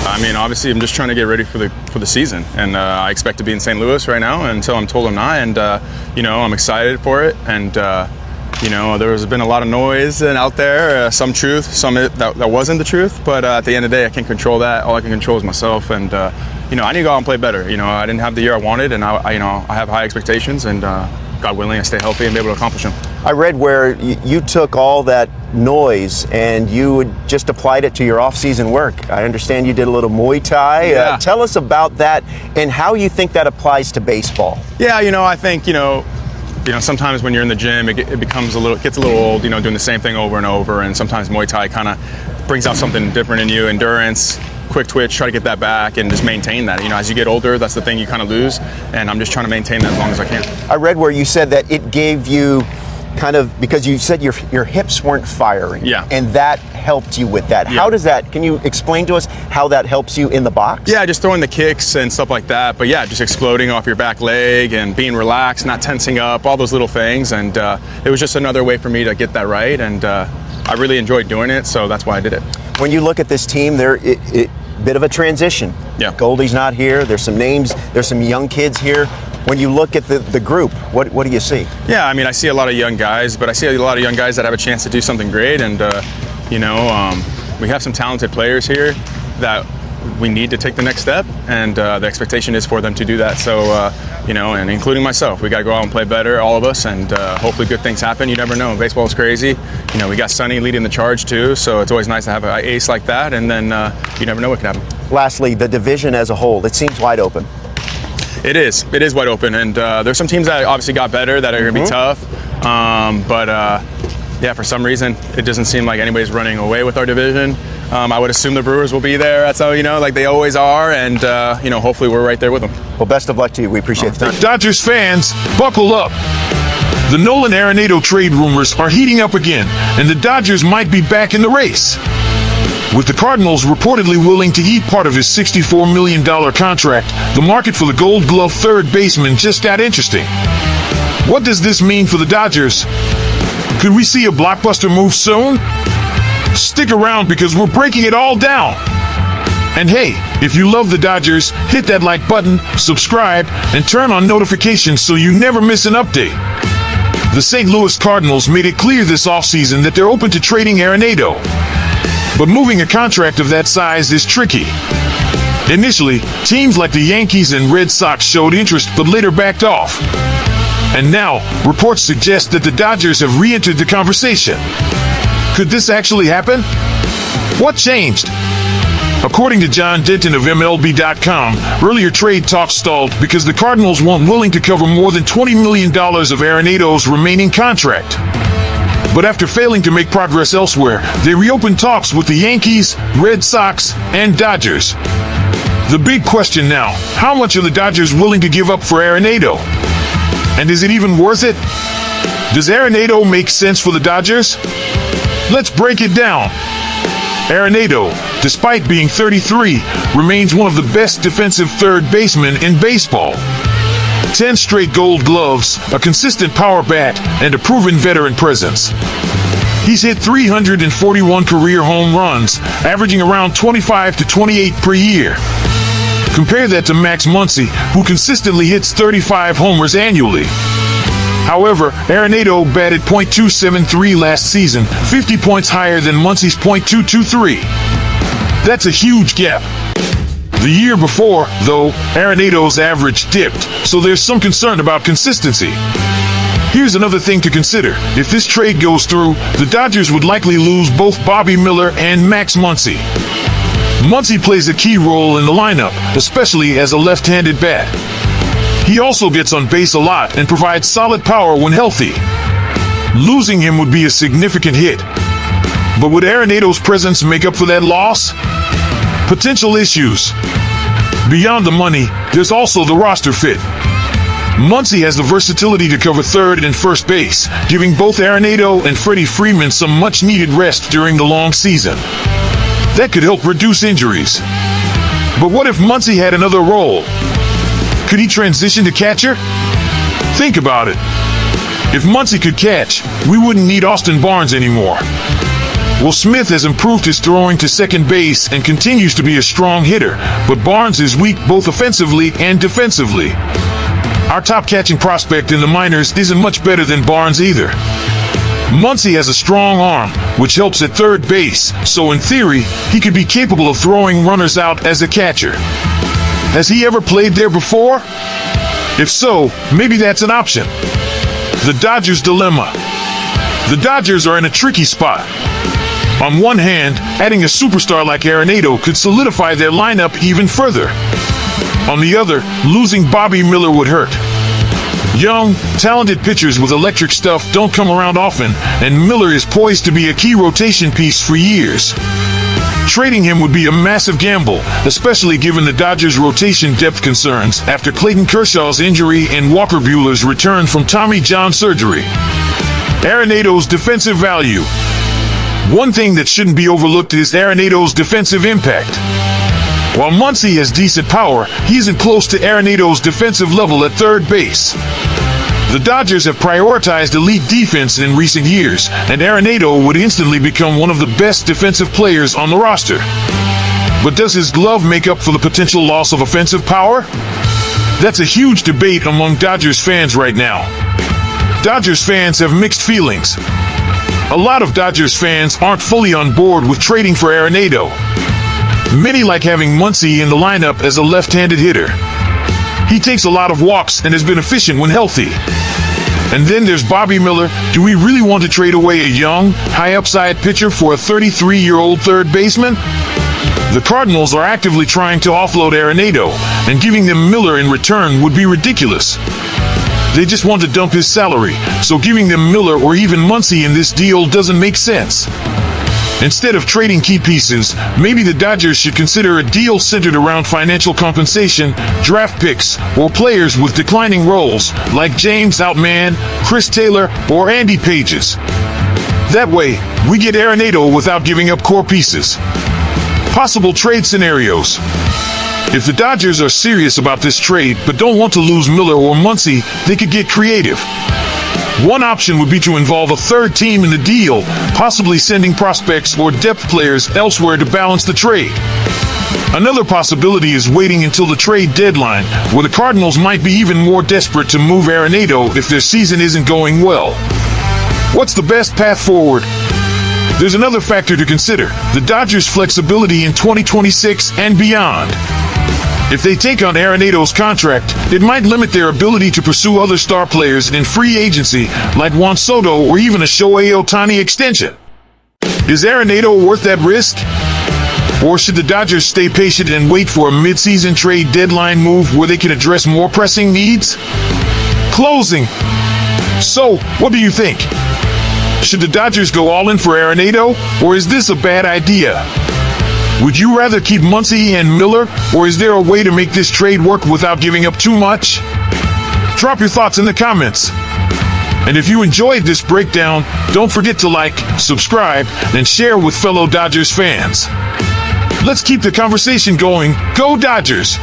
I mean, obviously, I'm just trying to get ready for the season, and I expect to be in St. Louis right now until I'm told I'm not, and you know, I'm excited for it, and you know, there's been a lot of noise and out there, some truth, some that wasn't the truth, but at the end of the day, I can't control that. All I can control is myself, and you know, I need to go out and play better. You know, I didn't have the year I wanted, and I have high expectations, and God willing, I stay healthy and be able to accomplish them. I read where you took all that noise and you just applied it to your off-season work. I understand you did a little Muay Thai. Yeah. Tell us about that and how you think that applies to baseball. Yeah, you know, I think, you know, sometimes when you're in the gym, it gets a little old, you know, doing the same thing over and over. And sometimes Muay Thai kind of brings out something different in you. Endurance, quick twitch, try to get that back and just maintain that. You know, as you get older, that's the thing you kind of lose. And I'm just trying to maintain that as long as I can. I read where you said that it gave you kind of, because you said your hips weren't firing. Yeah. And that helped you with that. Yeah. How does that, can you explain to us how that helps you in the box? Yeah, just throwing the kicks and stuff like that. But yeah, just exploding off your back leg and being relaxed, not tensing up, all those little things. And it was just another way for me to get that right. And I really enjoyed doing it, so that's why I did it. When you look at this team, they're bit of a transition. Yeah. Goldie's not here. There's some names. There's some young kids here. When you look at the group, what do you see? Yeah, I mean, I see a lot of young guys, but I see a lot of young guys that have a chance to do something great. And, you know, we have some talented players here that we need to take the next step. And the expectation is for them to do that. So, you know, and including myself, we got to go out and play better, all of us. And hopefully good things happen. You never know. Baseball is crazy. You know, we got Sonny leading the charge, too. So it's always nice to have an ace like that. And then you never know what can happen. Lastly, the division as a whole, it seems wide open. It is wide open, and there's some teams that obviously got better that are going to be tough, but yeah, for some reason it doesn't seem like anybody's running away with our division. I would assume the Brewers will be there. That's how, you know, like they always are, and you know, hopefully we're right there with them. Well, best of luck to you. We appreciate the time. Dodgers fans, buckle up. The Nolan Aronado trade rumors are heating up again, and the Dodgers might be back in the race, with the Cardinals reportedly willing to eat part of his $64 million contract. The market for the Gold Glove third baseman just got interesting. What does this mean for the Dodgers? Could we see a blockbuster move soon? Stick around because we're breaking it all down. And hey, if you love the Dodgers, hit that like button, subscribe, and turn on notifications so you never miss an update. The St. Louis Cardinals made it clear this offseason that they're open to trading Aronado. But moving a contract of that size is tricky. Initially, teams like the Yankees and Red Sox showed interest but later backed off. And now, reports suggest that the Dodgers have re-entered the conversation. Could this actually happen? What changed? According to John Denton of MLB.com, earlier trade talks stalled because the Cardinals weren't willing to cover more than $20 million of Aronado's remaining contract. But after failing to make progress elsewhere, they reopened talks with the Yankees, Red Sox, and Dodgers. The big question now, how much are the Dodgers willing to give up for Aronado? And is it even worth it? Does Aronado make sense for the Dodgers? Let's break it down. Aronado, despite being 33, remains one of the best defensive third basemen in baseball. 10 straight Gold Gloves, a consistent power bat, and a proven veteran presence. He's hit 341 career home runs, averaging around 25 to 28 per year. Compare that to Max Muncy, who consistently hits 35 homers annually. However, Aronado batted .273 last season, 50 points higher than Muncy's .223. That's a huge gap. The year before, though, Aronado's average dipped, so there's some concern about consistency. Here's another thing to consider. If this trade goes through, the Dodgers would likely lose both Bobby Miller and Max Muncy. Muncy plays a key role in the lineup, especially as a left-handed bat. He also gets on base a lot and provides solid power when healthy. Losing him would be a significant hit. But would Aronado's presence make up for that loss? Potential issues. Beyond the money, there's also the roster fit. Muncy has the versatility to cover third and first base, giving both Aronado and Freddie Freeman some much-needed rest during the long season. That could help reduce injuries. But what if Muncy had another role? Could he transition to catcher? Think about it. If Muncy could catch, we wouldn't need Austin Barnes anymore. Will Smith has improved his throwing to second base and continues to be a strong hitter, but Barnes is weak both offensively and defensively. Our top catching prospect in the minors isn't much better than Barnes either. Muncy has a strong arm, which helps at third base, so in theory, he could be capable of throwing runners out as a catcher. Has he ever played there before? If so, maybe that's an option. The Dodgers dilemma. The Dodgers are in a tricky spot. On one hand, adding a superstar like Aronado could solidify their lineup even further. On the other, losing Bobby Miller would hurt. Young, talented pitchers with electric stuff don't come around often, and Miller is poised to be a key rotation piece for years. Trading him would be a massive gamble, especially given the Dodgers' rotation depth concerns after Clayton Kershaw's injury and Walker Buehler's return from Tommy John surgery. Aronado's defensive value. One thing that shouldn't be overlooked is Aronado's defensive impact. While Muncy has decent power, he isn't close to Aronado's defensive level at third base. The Dodgers have prioritized elite defense in recent years, and Aronado would instantly become one of the best defensive players on the roster. But does his glove make up for the potential loss of offensive power? That's a huge debate among Dodgers fans right now. Dodgers fans have mixed feelings. A lot of Dodgers fans aren't fully on board with trading for Aronado. Many like having Muncy in the lineup as a left-handed hitter. He takes a lot of walks and has been efficient when healthy. And then there's Bobby Miller. Do we really want to trade away a young, high-upside pitcher for a 33-year-old third baseman? The Cardinals are actively trying to offload Aronado, and giving them Miller in return would be ridiculous. They just want to dump his salary, so giving them Miller or even Muncy in this deal doesn't make sense. Instead of trading key pieces, maybe the Dodgers should consider a deal centered around financial compensation, draft picks, or players with declining roles, like James Outman, Chris Taylor, or Andy Pages. That way, we get Aronado without giving up core pieces. Possible trade scenarios. If the Dodgers are serious about this trade but don't want to lose Miller or Muncy, they could get creative. One option would be to involve a third team in the deal, possibly sending prospects or depth players elsewhere to balance the trade. Another possibility is waiting until the trade deadline, where the Cardinals might be even more desperate to move Aronado if their season isn't going well. What's the best path forward? There's another factor to consider: the Dodgers' flexibility in 2026 and beyond. If they take on Aronado's contract, it might limit their ability to pursue other star players in free agency, like Juan Soto or even a Shohei Ohtani extension. Is Aronado worth that risk? Or should the Dodgers stay patient and wait for a mid-season trade deadline move where they can address more pressing needs? Closing. So, what do you think? Should the Dodgers go all in for Aronado, or is this a bad idea? Would you rather keep Muncy and Miller, or is there a way to make this trade work without giving up too much? Drop your thoughts in the comments. And if you enjoyed this breakdown, don't forget to like, subscribe, and share with fellow Dodgers fans. Let's keep the conversation going. Go Dodgers!